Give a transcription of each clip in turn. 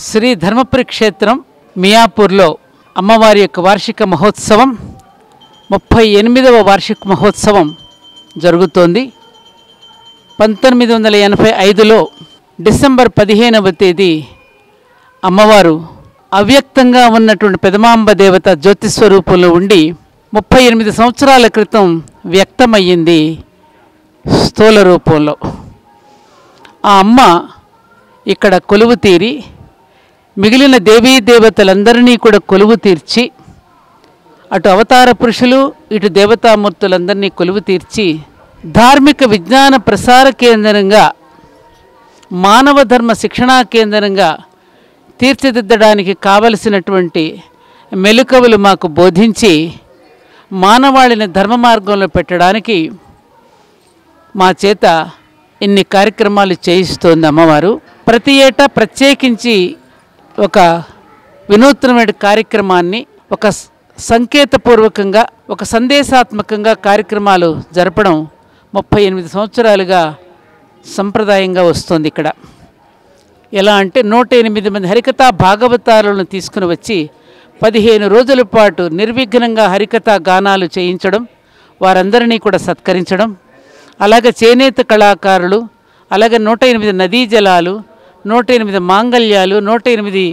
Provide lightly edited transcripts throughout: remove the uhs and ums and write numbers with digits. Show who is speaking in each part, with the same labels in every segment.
Speaker 1: శ్రీ ధర్మపురి క్షేత్రం మియాపూర్లో అమ్మవారి యొక్క వార్షిక మహోత్సవం 38వ వార్షిక మహోత్సవం జరుగుతోంది. 1985లో డిసెంబర్ 15వ తేదీ అమ్మవారు అవ్యక్తంగా ఉన్నటువంటి పెదమాంబ దేవత జ్యోతిస్వరూపంలో ఉండి 38 సంవత్సరాల క్రితం వ్యక్తమయ్యింది స్థూల రూపంలో. ఆ అమ్మ ఇక్కడ కొలువు తీరి మిగిలిన దేవీ దేవతలందరినీ కూడా కొలువు తీర్చి, అటు అవతార పురుషులు ఇటు దేవతామూర్తులందరినీ కొలువు తీర్చి ధార్మిక విజ్ఞాన ప్రసార కేంద్రంగా, మానవ ధర్మ శిక్షణా కేంద్రంగా తీర్చిదిద్దడానికి కావలసినటువంటి మెలకువలు మాకు బోధించి మానవాళిని ధర్మ మార్గంలో పెట్టడానికి మా చేత ఇన్ని కార్యక్రమాలు చేయిస్తోంది అమ్మవారు. ప్రతి ఏటా ప్రత్యేకించి ఒక వినూత్నమైన కార్యక్రమాన్ని ఒక సంకేతపూర్వకంగా, ఒక సందేశాత్మకంగా కార్యక్రమాలు జరపడం 38 సంవత్సరాలుగా సంప్రదాయంగా వస్తుంది. ఇక్కడ ఎలా అంటే 108 మంది హరికథా భాగవతారులను తీసుకుని వచ్చి 15 రోజుల పాటు నిర్విఘ్నంగా హరికథా గానాలు చేయించడం, వారందరినీ కూడా సత్కరించడం, అలాగే చేనేత కళాకారులు, అలాగే 108 నదీ జలాలు, 108 మాంగళ్యాలు, 108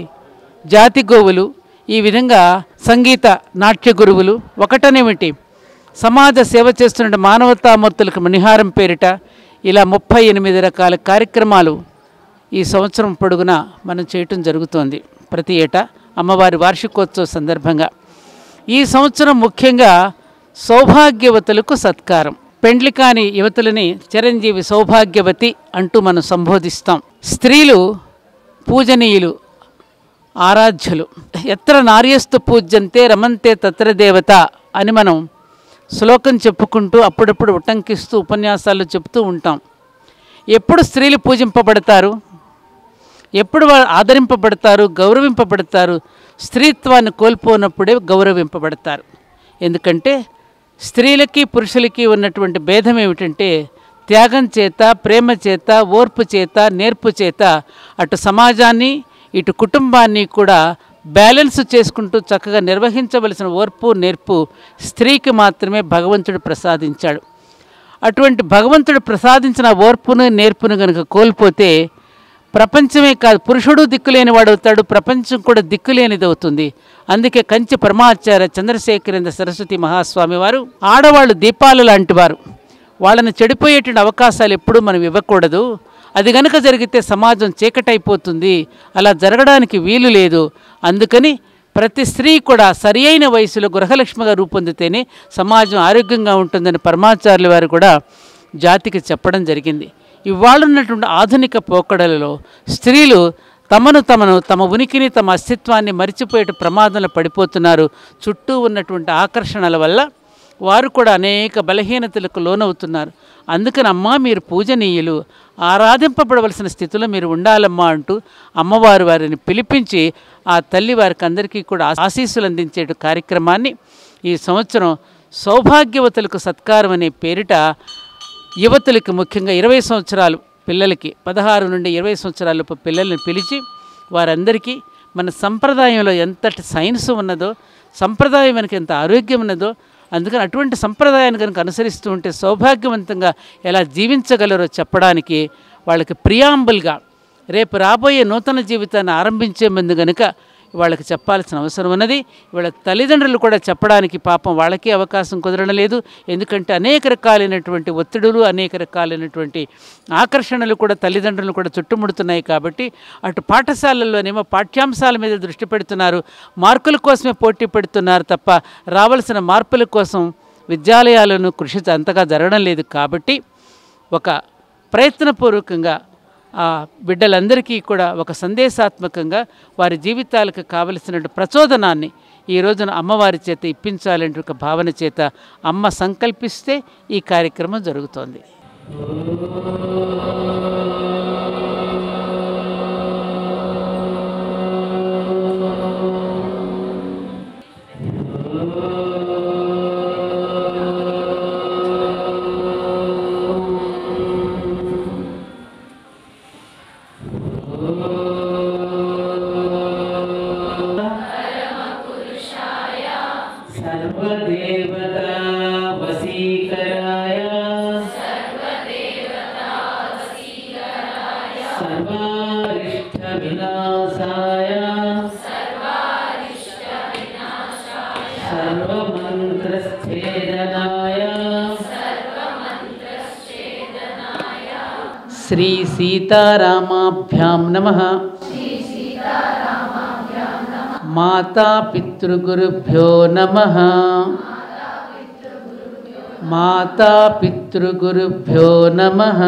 Speaker 1: జాతి గోవులు, ఈ విధంగా సంగీత నాట్య గురువులు, ఒకటనేమిటి సమాజ సేవ చేస్తున్న మానవతామూర్తులకు మణిహారం పేరిట ఇలా 38 రకాల కార్యక్రమాలు ఈ సంవత్సరం పొడుగునా మనం చేయటం జరుగుతోంది. ప్రతి ఏటా అమ్మవారి వార్షికోత్సవ సందర్భంగా ఈ సంవత్సరం ముఖ్యంగా సౌభాగ్యవతులకు సత్కారం. పెండ్లి కాని యువతులని చిరంజీవి సౌభాగ్యవతి అంటూ మనం సంబోధిస్తాం. స్త్రీలు పూజనీయులు, ఆరాధ్యులు. ఎత్ర నార్యస్తు పూజ్యంతే రమంతే తత్ర దేవత అని మనం శ్లోకం చెప్పుకుంటూ అప్పుడప్పుడు ఉటంకిస్తూ ఉపన్యాసాలు చెప్తూ ఉంటాం. ఎప్పుడు స్త్రీలు పూజింపబడతారు, ఎప్పుడు వారు ఆదరింపబడతారు, గౌరవింపబడతారు? స్త్రీత్వాన్ని కోల్పోనప్పుడే గౌరవింపబడతారు. ఎందుకంటే స్త్రీలకి పురుషులకి ఉన్నటువంటి భేదం ఏమిటంటే త్యాగం చేత, ప్రేమ చేత, ఓర్పు చేత, నేర్పు చేత అటు సమాజాన్ని ఇటు కుటుంబాన్ని కూడా బ్యాలెన్స్ చేసుకుంటూ చక్కగా నిర్వహించవలసిన ఓర్పు, నేర్పు స్త్రీకి మాత్రమే భగవంతుడు ప్రసాదించాడు. అటువంటి భగవంతుడు ప్రసాదించిన ఓర్పును, నేర్పును కనుక కోల్పోతే ప్రపంచమే కాదు, పురుషుడు దిక్కులేని వాడవుతాడు, ప్రపంచం కూడా దిక్కులేనిది అవుతుంది. అందుకే కంచి పరమాచార్య చంద్రశేఖరేంద్ర సరస్వతి మహాస్వామి వారు ఆడవాళ్ళు దీపాలు లాంటి వారు, వాళ్ళని చెడిపోయేటువంటి అవకాశాలు ఎప్పుడూ మనం ఇవ్వకూడదు. అది గనక జరిగితే సమాజం చీకటైపోతుంది, అలా జరగడానికి వీలు లేదు. అందుకని ప్రతి స్త్రీ కూడా సరి అయిన వయసులో గృహలక్ష్మిగా రూపొందితేనే సమాజం ఆరోగ్యంగా ఉంటుందని పరమాచార్యుల వారు కూడా జాతికి చెప్పడం జరిగింది. ఇవాళ ఉన్నటువంటి ఆధునిక పోకడలలో స్త్రీలు తమ ఉనికిని, తమ అస్తిత్వాన్ని మరిచిపోయేట ప్రమాదంలో పడిపోతున్నారు. చుట్టూ ఉన్నటువంటి ఆకర్షణల వల్ల వారు కూడా అనేక బలహీనతలకు లోనవుతున్నారు. అందుకని అమ్మా మీరు పూజనీయులు, ఆరాధింపబడవలసిన స్థితిలో మీరు ఉండాలమ్మా అంటూ అమ్మవారు వారిని పిలిపించి ఆ తల్లి వారికి అందరికీ కూడా ఆశీస్సులు అందించే కార్యక్రమాన్ని ఈ సంవత్సరం సౌభాగ్యవతులకు సత్కారం అనే పేరిట యువతులకి, ముఖ్యంగా 20 సంవత్సరాలు పిల్లలకి, 16 నుండి 20 సంవత్సరాల పిల్లల్ని పిలిచి వారందరికీ మన సంప్రదాయంలో ఎంతటి సైన్స్ ఉన్నదో, సంప్రదాయం మనకి ఎంత ఆరోగ్యం ఉన్నదో, అందుకని అటువంటి సంప్రదాయాన్ని కనుక అనుసరిస్తూ ఉంటే సౌభాగ్యవంతంగా ఎలా జీవించగలరో చెప్పడానికి వాళ్ళకి ప్రియాంబుల్గా రేపు రాబోయే నూతన జీవితాన్ని ఆరంభించే ముందు కనుక వాళ్ళకి చెప్పాల్సిన అవసరం ఉన్నది. వాళ్ళ తల్లిదండ్రులు కూడా చెప్పడానికి పాపం వాళ్ళకి అవకాశం కుదరడం లేదు. ఎందుకంటే అనేక రకాలైనటువంటి ఒత్తిడులు, అనేక రకాలైనటువంటి ఆకర్షణలు కూడా తల్లిదండ్రులు కూడా చుట్టుముడుతున్నాయి. కాబట్టి అటు పాఠశాలల్లోనేమో పాఠ్యాంశాల మీద దృష్టి పెడుతున్నారు, మార్కుల కోసమే పోటీ పెడుతున్నారు తప్ప రావాల్సిన మార్పుల కోసం విద్యాలయాలను కృషి అంతగా జరగడం లేదు. కాబట్టి ఒక ప్రయత్నపూర్వకంగా ఆ బిడ్డలందరికీ కూడా ఒక సందేశాత్మకంగా వారి జీవితాలకు కావలసిన ప్రచోదనాన్ని ఈ రోజున అమ్మవారి చేత ఇప్పించాలంటే ఒక భావన చేత అమ్మ సంకల్పిస్తే ఈ కార్యక్రమం జరుగుతోంది. వినాశాయ సర్వమంత్రఛేదనాయ శ్రీ సీతారామాభ్యాం నమః. మాతా పితృగురుభ్యో నమః. మాతా పితృగురుభ్యో నమః.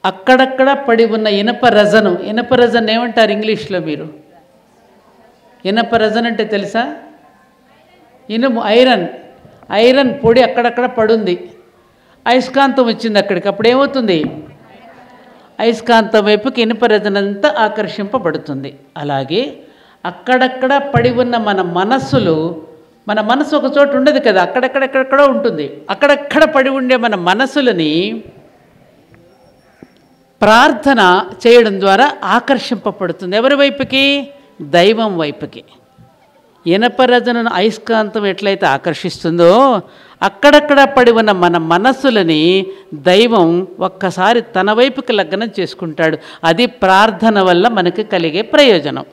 Speaker 1: అక్కడక్కడ పడి ఉన్న ఇనప రజను, ఇనప రజన్ ఏమంటారు ఇంగ్లీష్లో మీరు? ఇనప రజన్ అంటే తెలుసా? ఇనుము, ఐరన్. ఐరన్ పొడి అక్కడక్కడ పడుంది, అయస్కాంతం వచ్చింది అక్కడికి. అప్పుడు ఏమవుతుంది? అయస్కాంతం వైపుకి ఇనుప రజన్ అంతా ఆకర్షింపబడుతుంది. అలాగే అక్కడక్కడ పడి ఉన్న మన మనస్సులు, మన మనసు ఒక చోట ఉండదు కదా, అక్కడెక్కడెక్కడెక్కడో ఉంటుంది. అక్కడెక్కడ పడి ఉండే మన మనసులని ప్రార్థన చేయడం ద్వారా ఆకర్షింపబడుతుంది. ఎవరి వైపుకి? దైవం వైపుకి. ఇనపరజను అయస్కాంతం ఎట్లయితే ఆకర్షిస్తుందో, అక్కడక్కడ పడి ఉన్న మన మనస్సులని దైవం ఒక్కసారి తన వైపుకి లగ్నం చేసుకుంటాడు. అది ప్రార్థన వల్ల మనకి కలిగే ప్రయోజనం.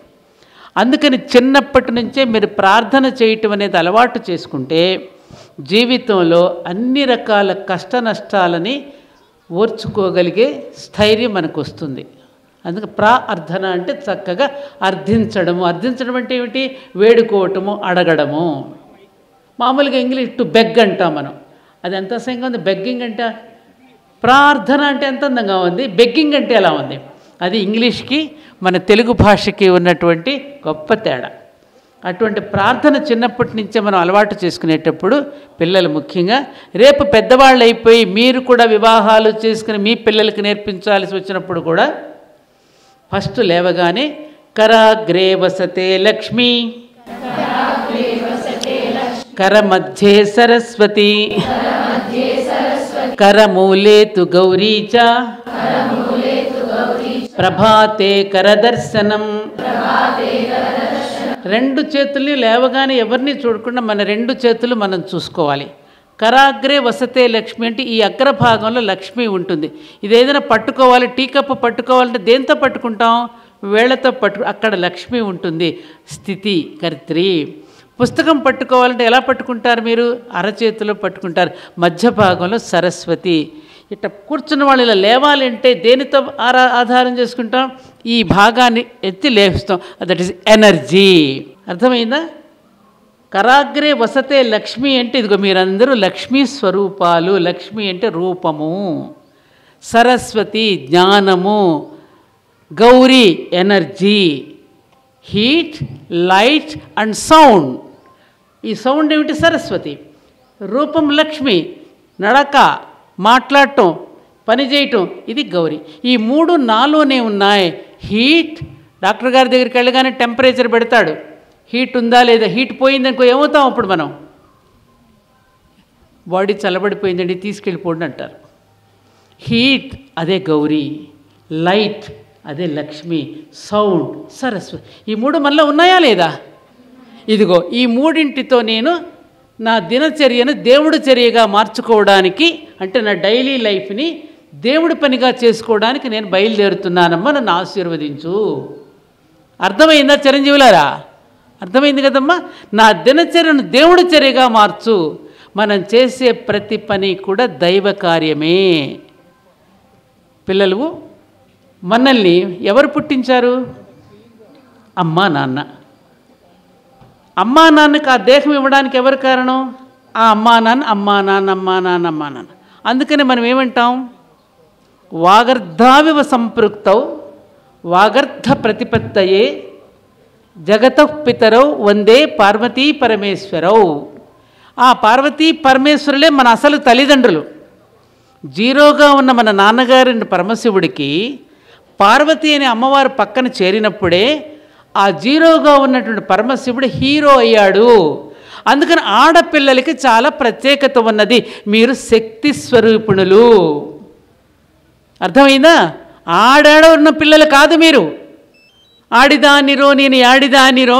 Speaker 1: అందుకని చిన్నప్పటి నుంచే మీరు ప్రార్థన చేయటం అనేది అలవాటు చేసుకుంటే జీవితంలో అన్ని రకాల కష్ట నష్టాలని ఓర్చుకోగలిగే స్థైర్యం మనకు వస్తుంది. అందుకే ప్రార్థన అంటే చక్కగా అర్థించడము. అర్థించడం అంటే ఏమిటి? వేడుకోవటము, అడగడము. మామూలుగా ఇంగ్లీష్ టు బెగ్ అంటాం మనం. అది ఎంత అసహ్యంగా ఉంది బెగ్గింగ్ అంటే. ప్రార్థన అంటే ఎంత అందంగా ఉంది, బెగ్గింగ్ అంటే ఎలా ఉంది? అది ఇంగ్లీష్కి మన తెలుగు భాషకి ఉన్నటువంటి గొప్ప తేడా. అటువంటి ప్రార్థన చిన్నప్పటి నుంచే మనం అలవాటు చేసుకునేటప్పుడు పిల్లలు ముఖ్యంగా రేపు పెద్దవాళ్ళు అయిపోయి మీరు కూడా వివాహాలు చేసుకుని మీ పిల్లలకి నేర్పించాల్సి వచ్చినప్పుడు కూడా ఫస్ట్ లేవగానే కరాగ్రే వసతే లక్ష్మి, కరమధ్యే సరస్వతి, కరమూలే తు గౌరీ చ, ప్రభాతే కరదర్శనం. రెండు చేతుల్ని లేవగానే ఎవరిని చూడకుండా మన రెండు చేతులు మనం చూసుకోవాలి. కరాగ్రే వసతే లక్ష్మి అంటే ఈ అగ్రభాగంలో లక్ష్మి ఉంటుంది. ఇది ఏదైనా పట్టుకోవాలి, టీ కప్పు పట్టుకోవాలంటే దేంతో పట్టుకుంటాం? వేళ్లతో అక్కడ లక్ష్మి ఉంటుంది, స్థితి కర్త్రి. పుస్తకం పట్టుకోవాలంటే ఎలా పట్టుకుంటారు మీరు? అరచేతిలో పట్టుకుంటారు. మధ్య భాగంలో సరస్వతి. ఇట్లా కూర్చున్న వాళ్ళు ఇలా లేవాలి అంటే దేనితో ఆధారం చేసుకుంటాం? ఈ భాగాన్ని ఎత్తి లేపుస్తాం. That is energy. అర్థమైందా? కరాగ్రే వసతే లక్ష్మి అంటే ఇదిగో మీరందరూ లక్ష్మీ స్వరూపాలు. లక్ష్మి అంటే రూపము, సరస్వతి జ్ఞానము, Gauri energy, heat, light and sound. ఈ సౌండ్ ఏమిటి? సరస్వతి. రూపం లక్ష్మి, నడక, మాట్లాడటం, పని చేయటం, ఇది గౌరీ. ఈ మూడు నాలోనే ఉన్నాయి. హీట్, డాక్టర్ గారి దగ్గరికి వెళ్ళగానే టెంపరేచర్ పెడతాడు, హీట్ ఉందా లేదా. హీట్ పోయిందనుకో ఏమవుతాం అప్పుడు మనం? బాడీ చల్లబడిపోయిందండి తీసుకెళ్ళిపోండి అంటారు. హీట్ అదే గౌరీ, లైట్ అదే లక్ష్మి, సౌండ్ సరస్వతి. ఈ మూడు మనలో ఉన్నాయా లేదా? ఇదిగో ఈ మూడింటితో నేను నా దినచర్యను దేవుడి చర్యగా మార్చుకోవడానికి, అంటే నా డైలీ లైఫ్ని దేవుడి పనిగా చేసుకోవడానికి నేను బయలుదేరుతున్నానమ్మా, నన్ను ఆశీర్వదించు. అర్థమైందా చిరంజీవులారా? అర్థమైంది కదమ్మా? నా దినచర్యను దేవుడి చర్యగా మార్చు. మనం చేసే ప్రతి పని కూడా దైవ కార్యమే. పిల్లలు మనల్ని ఎవరు పుట్టించారు? అమ్మా నాన్న. అమ్మా నాన్నకి ఆ దేహం ఇవ్వడానికి ఎవరు కారణం? ఆ అమ్మా నాన్న, అమ్మా నాన్న, అమ్మా నాన్న, అమ్మా నాన్న. అందుకని మనం ఏమంటాం? వాగర్ధావివ సంపృక్తౌ వాగర్ధ ప్రతిపత్తయే జగతః పితరౌ వందే పార్వతీ పరమేశ్వరౌ. ఆ పార్వతీ పరమేశ్వరులే మన అసలు తల్లిదండ్రులు. జీరోగా ఉన్న మన నాన్నగారి పరమశివుడికి పార్వతి అనే అమ్మవారు పక్కన చేరినప్పుడే ఆ జీరోగా ఉన్నటువంటి పరమశివుడు హీరో అయ్యాడు. అందుకని ఆడపిల్లలకి చాలా ప్రత్యేకత ఉన్నది. మీరు శక్తి స్వరూపిణులు. అర్థమైందా? ఆడాడ ఉన్న పిల్లలు కాదు మీరు. ఆడిదానిరో నేను యాడిదానిరో,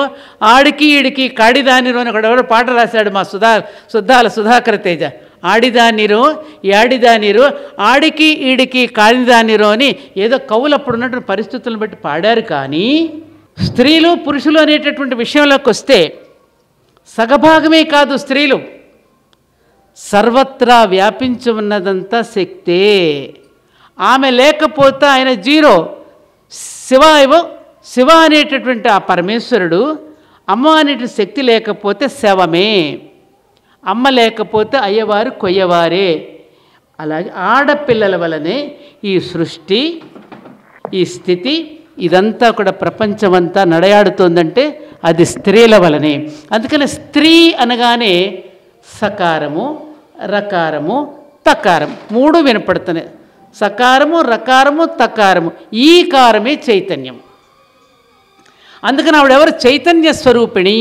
Speaker 1: ఆడికి ఈడికి కాడిదానిరో అని ఒకడెవరో పాట రాశాడు మా సుద్దాల సుధాకర తేజ. ఆడిదానిరో యాడిదానిరో, ఆడికి ఈడికి కాడిదానిరో అని ఏదో కవులు అప్పుడు ఉన్నటువంటి పరిస్థితులను బట్టి పాడారు. కానీ స్త్రీలు పురుషులు అనేటటువంటి విషయంలోకి వస్తే సగభాగమే కాదు స్త్రీలు, సర్వత్రా వ్యాపించి ఉన్నదంతా శక్తే. ఆమె లేకపోతే ఆయన జీరో. శివ అనేటటువంటి ఆ పరమేశ్వరుడు, అమ్మ అనేటువంటి శక్తి లేకపోతే శవమే, అమ్మ లేకపోతే అయ్యవారు కొయ్యవారే. అలాగే ఆడపిల్లల వలనే ఈ సృష్టి, ఈ స్థితి, ఇదంతా కూడా ప్రపంచమంతా నడయాడుతోందంటే అది స్త్రీల వలనే. అందుకని స్త్రీ అనగానే సకారము, రకారము, తకారం మూడు వినపడుతున్నాయి. సకారము, రకారము, తకారము, ఈ కారమే చైతన్యం. అందుకని ఆవిడెవరు? చైతన్య స్వరూపిణి.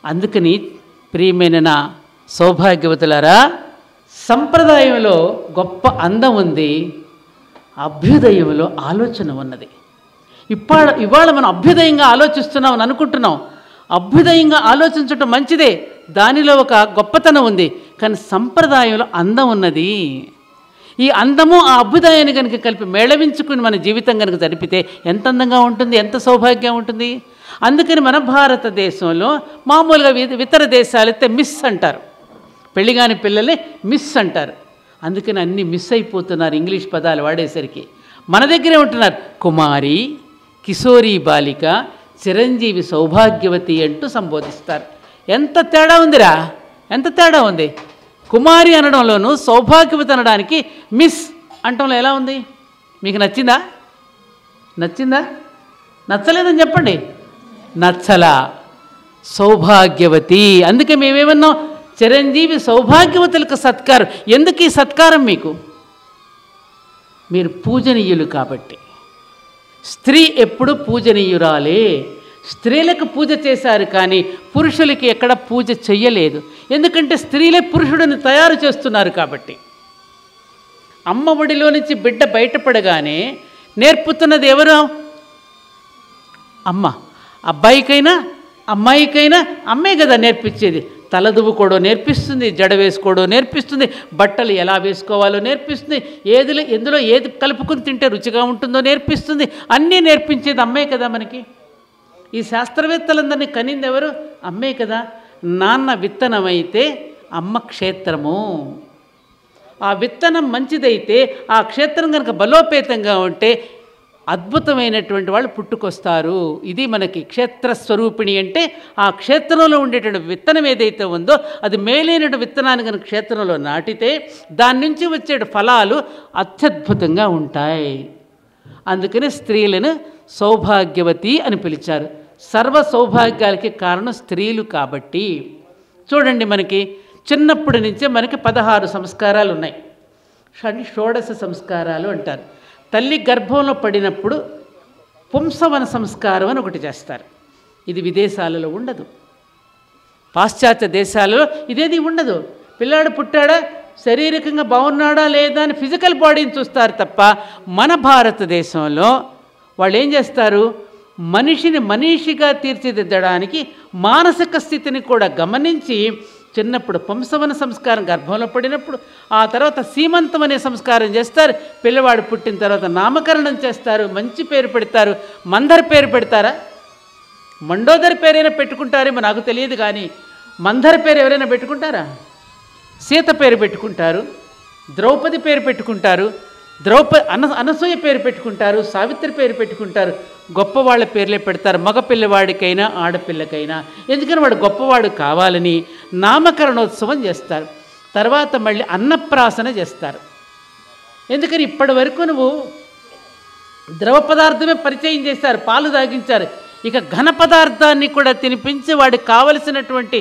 Speaker 1: అందుకని ప్రియమైన నా సౌభాగ్యవతులారా, సంప్రదాయంలో గొప్ప అందం ఉంది, అభ్యుదయంలో ఆలోచన ఉన్నది. ఇవాళ మనం అభ్యుదయంగా ఆలోచిస్తున్నామని అనుకుంటున్నాం. అభ్యుదయంగా ఆలోచించటం మంచిదే, దానిలో ఒక గొప్పతనం ఉంది. కానీ సంప్రదాయంలో అందం ఉన్నది. ఈ అందము ఆ అభ్యుదయాన్ని కనుక కలిపి మేళవించుకుని మన జీవితం కనుక జరిపితే ఎంత అందంగా ఉంటుంది, ఎంత సౌభాగ్యం ఉంటుంది. అందుకని మన భారతదేశంలో మామూలుగా ఇతర దేశాలైతే మిస్ అంటారు, పెళ్ళిగాని పిల్లల్ని మిస్ అంటారు. అందుకని అన్నీ మిస్ అయిపోతున్నారు ఇంగ్లీష్ పదాలు వాడేసరికి. మన దగ్గరే ఉంటున్నారు కుమారి, కిశోరీ బాలిక, చిరంజీవి, సౌభాగ్యవతి అంటూ సంబోధిస్తారు. ఎంత తేడా ఉందిరా, ఎంత తేడా ఉంది. కుమారి అనడంలోనూ సౌభాగ్యవతి అనడానికి మిస్ అంటంలో ఎలా ఉంది? మీకు నచ్చిందా? నచ్చలేదని చెప్పండి. నచ్చలా, సౌభాగ్యవతి. అందుకే మేమేమన్నాం? చిరంజీవి సౌభాగ్యవతులకు సత్కారం. ఎందుకు ఈ సత్కారం మీకు? మీరు పూజనీయులు కాబట్టి. స్త్రీ ఎప్పుడు పూజనీయురాలే. స్త్రీలకు పూజ చేశారు కానీ పురుషులకి ఎక్కడ పూజ చెయ్యలేదు. ఎందుకంటే స్త్రీలే పురుషుడిని తయారు చేస్తున్నారు కాబట్టి. అమ్మ ఒడిలో నుంచి బిడ్డ బయటపడగానే నేర్పుతున్నది ఎవరు? అమ్మ. అబ్బాయికైనా అమ్మాయికైనా అమ్మే కదా నేర్పించేది. తలదువ్వుకోవడం నేర్పిస్తుంది, జడ వేసుకోవడం నేర్పిస్తుంది, బట్టలు ఎలా వేసుకోవాలో నేర్పిస్తుంది, ఎందులో ఏది కలుపుకుని తింటే రుచిగా ఉంటుందో నేర్పిస్తుంది. అన్నీ నేర్పించేది అమ్మే కదా మనకి. ఈ శాస్త్రవేత్తలందరినీ కనింది ఎవరు? అమ్మే కదా. నాన్న విత్తనమైతే అమ్మ క్షేత్రము. ఆ విత్తనం మంచిదైతే ఆ క్షేత్రం కనుక బలోపేతంగా ఉంటే అద్భుతమైనటువంటి వాళ్ళు పుట్టుకొస్తారు. ఇది మనకి క్షేత్రస్వరూపిణి అంటే ఆ క్షేత్రంలో ఉండేటువంటి విత్తనం ఏదైతే ఉందో అది మేలైన విత్తనాన్ని కనుక క్షేత్రంలో నాటితే దాని నుంచి వచ్చే ఫలాలు అత్యద్భుతంగా ఉంటాయి. అందుకని స్త్రీలను సౌభాగ్యవతి అని పిలిచారు. సర్వ సౌభాగ్యాలకి కారణం స్త్రీలు కాబట్టి. చూడండి, మనకి చిన్నప్పటి నుంచే మనకి 16 సంస్కారాలు ఉన్నాయి. షోడశ సంస్కారాలు అంటారు. తల్లి గర్భంలో పడినప్పుడు పుంసవన సంస్కారం అని ఒకటి చేస్తారు. ఇది విదేశాలలో ఉండదు, పాశ్చాత్య దేశాలలో ఇదేది ఉండదు. పిల్లాడు పుట్టాడా, శారీరకంగా బాగున్నాడా లేదా అని ఫిజికల్ బాడీని చూస్తారు తప్ప మన భారతదేశంలో వాళ్ళు ఏం చేస్తారు? మనిషిని మనిషిగా తీర్చిదిద్దడానికి మానసిక స్థితిని కూడా గమనించి చిన్నప్పుడు పుంసవన సంస్కారం గర్భంలో పడినప్పుడు, ఆ తర్వాత సీమంతం అనే సంస్కారం చేస్తారు. పిల్లవాడు పుట్టిన తర్వాత నామకరణం చేస్తారు, మంచి పేరు పెడతారు. మందరి పేరు పెడతారా? మండోదరి పేరైనా పెట్టుకుంటారేమో నాకు తెలియదు, కానీ మందరి పేరు ఎవరైనా పెట్టుకుంటారా? సీత పేరు పెట్టుకుంటారు, ద్రౌపది పేరు పెట్టుకుంటారు, అనసూయ పేరు పెట్టుకుంటారు, సావిత్రి పేరు పెట్టుకుంటారు. గొప్పవాళ్ళ పేర్లే పెడతారు, మగ పిల్లవాడికైనా ఆడపిల్లకైనా. ఎందుకని వాడు గొప్పవాడు కావాలని నామకరణోత్సవం చేస్తారు. తర్వాత మళ్ళీ అన్నప్రాసన చేస్తారు. ఎందుకని ఇప్పటి వరకు నువ్వు ద్రవ పదార్థమే పరిచయం చేశారు, పాలు తాగించారు. ఇక ఘన పదార్థాన్ని కూడా తినిపించి వాడికి కావలసినటువంటి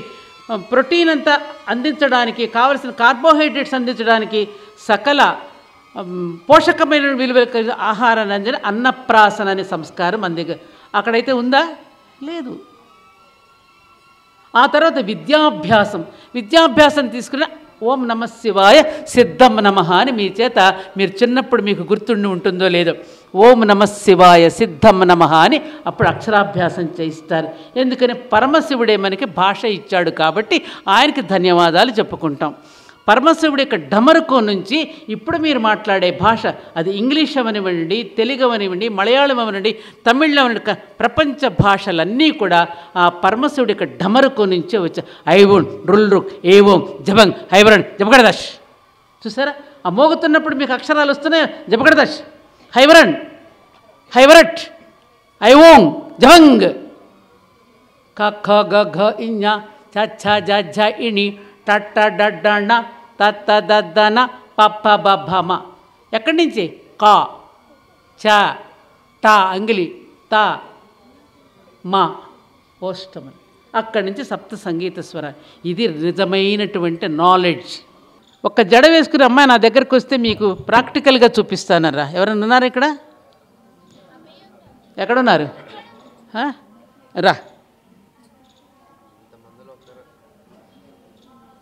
Speaker 1: ప్రోటీన్ అంతా అందించడానికి, కావలసిన కార్బోహైడ్రేట్స్ అందించడానికి సకల పోషకమైన విలువల ఆహారాన్ని అందిన అన్నప్రాసన అనే సంస్కారం మన దగ్గర అక్కడైతే ఉందా? లేదు. ఆ తర్వాత విద్యాభ్యాసం తీసుకున్న ఓం నమ శివాయ సిద్ధం నమః అని మీ చేత మీరు చిన్నప్పుడు మీకు గుర్తుండి ఉంటుందో లేదో, ఓం నమ శివాయ సిద్ధం నమః అని అప్పుడు అక్షరాభ్యాసం చేయిస్తారు. ఎందుకని పరమశివుడే మనకి భాష ఇచ్చాడు కాబట్టి ఆయనకి ధన్యవాదాలు చెప్పుకుంటాం. పరమశివుడి యొక్క డమరుకో నుంచి ఇప్పుడు మీరు మాట్లాడే భాష అది ఇంగ్లీష్ అవనివ్వండి, తెలుగు అవనివ్వండి, మలయాళం అవనివ్వండి, తమిళం అవనివ్వండి, ప్రపంచ భాషలన్నీ కూడా ఆ పరమశివుడి యొక్క డమరుకో నుంచే వచ్చాయి. ఐవోన్ రుల్రుక్ ఏవోం జబంగ్ హైవరణ్ జబగడదష్. చూసారా, ఆ మోగుతున్నప్పుడు మీకు అక్షరాలు వస్తున్నాయి. జబగడదష్, హైవరణ్, హైవరట్, ఐవోంగ్, జబంగ్, క ఖ గ ఘ ఇ ఛ ఛ జ ఝ ఇణి టట్ట డడ్డణ తత్త దద్దన పప్ప బబ్బమ. ఎక్కడి నుంచి? కా చ టా అంగిలి తా మా ఓష్టమని అక్కడి నుంచి సప్త సంగీత స్వర. ఇది నిజమైనటువంటి నాలెడ్జ్. ఒక జడ వేసుకుని అమ్మాయి నా దగ్గరికి వస్తే మీకు ప్రాక్టికల్గా చూపిస్తానరా. ఎవరైనా ఉన్నారు ఇక్కడ? ఎక్కడున్నారు? రా,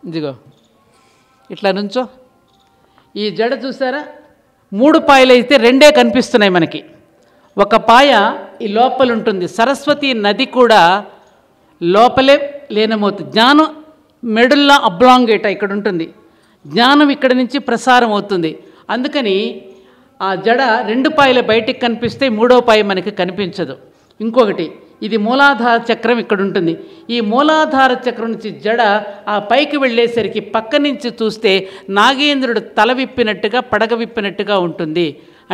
Speaker 1: ఇదిగో ఇట్లా నుంచో. ఈ జడ చూసారా? 3 పాయలు అయితే 2 కనిపిస్తున్నాయి మనకి. ఒక పాయ ఈ లోపల ఉంటుంది. సరస్వతి నది కూడా లోపలే లీనమవుతుంది. జ్ఞానం మెడుల్లా అబ్లాంగేట ఇక్కడ ఉంటుంది. జ్ఞానం ఇక్కడ నుంచి ప్రసారం అవుతుంది. అందుకని ఆ జడ 2 పాయలు బయటికి కనిపిస్తే 3వ పాయ మనకి కనిపించదు. ఇంకొకటి, ఇది మూలాధార చక్రం ఇక్కడ ఉంటుంది. ఈ మూలాధార చక్రం నుంచి జడ ఆ పైకి వెళ్ళేసరికి పక్క నుంచి చూస్తే నాగేంద్రుడు తల విప్పినట్టుగా పడగ విప్పినట్టుగా ఉంటుంది.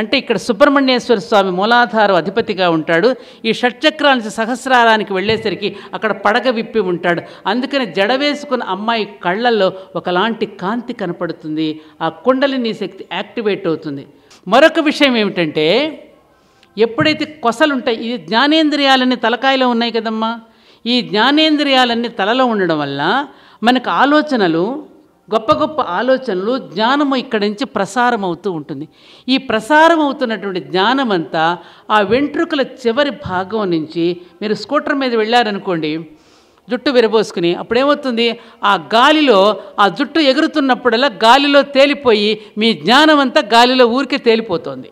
Speaker 1: అంటే ఇక్కడ సుబ్రహ్మణ్యేశ్వర స్వామి మూలాధార అధిపతిగా ఉంటాడు. ఈ షట్చక్రాల నుంచి సహస్రారానికి వెళ్ళేసరికి అక్కడ పడగ విప్పి ఉంటాడు. అందుకని జడ వేసుకున్న అమ్మాయి కళ్ళల్లో ఒకలాంటి కాంతి కనపడుతుంది. ఆ కుండలిని శక్తి యాక్టివేట్ అవుతుంది. మరొక విషయం ఏమిటంటే, ఎప్పుడైతే కొసలుంటాయి, ఇది జ్ఞానేంద్రియాలన్నీ తలకాయలో ఉన్నాయి కదమ్మా. ఈ జ్ఞానేంద్రియాలన్నీ తలలో ఉండడం వల్ల మనకు ఆలోచనలు, గొప్ప గొప్ప ఆలోచనలు, జ్ఞానము ఇక్కడి నుంచి ప్రసారం అవుతూ ఉంటుంది. ఈ ప్రసారం అవుతున్నటువంటి జ్ఞానమంతా ఆ వెంట్రుకల చివరి భాగం నుంచి, మీరు స్కూటర్ మీద వెళ్ళారనుకోండి, జుట్టు విరబోసుకుని, అప్పుడేమవుతుంది, ఆ గాలిలో ఆ జుట్టు ఎగురుతున్నప్పుడల్లా గాలిలో తేలిపోయి మీ జ్ఞానం అంతా గాలిలో ఊరికే తేలిపోతుంది.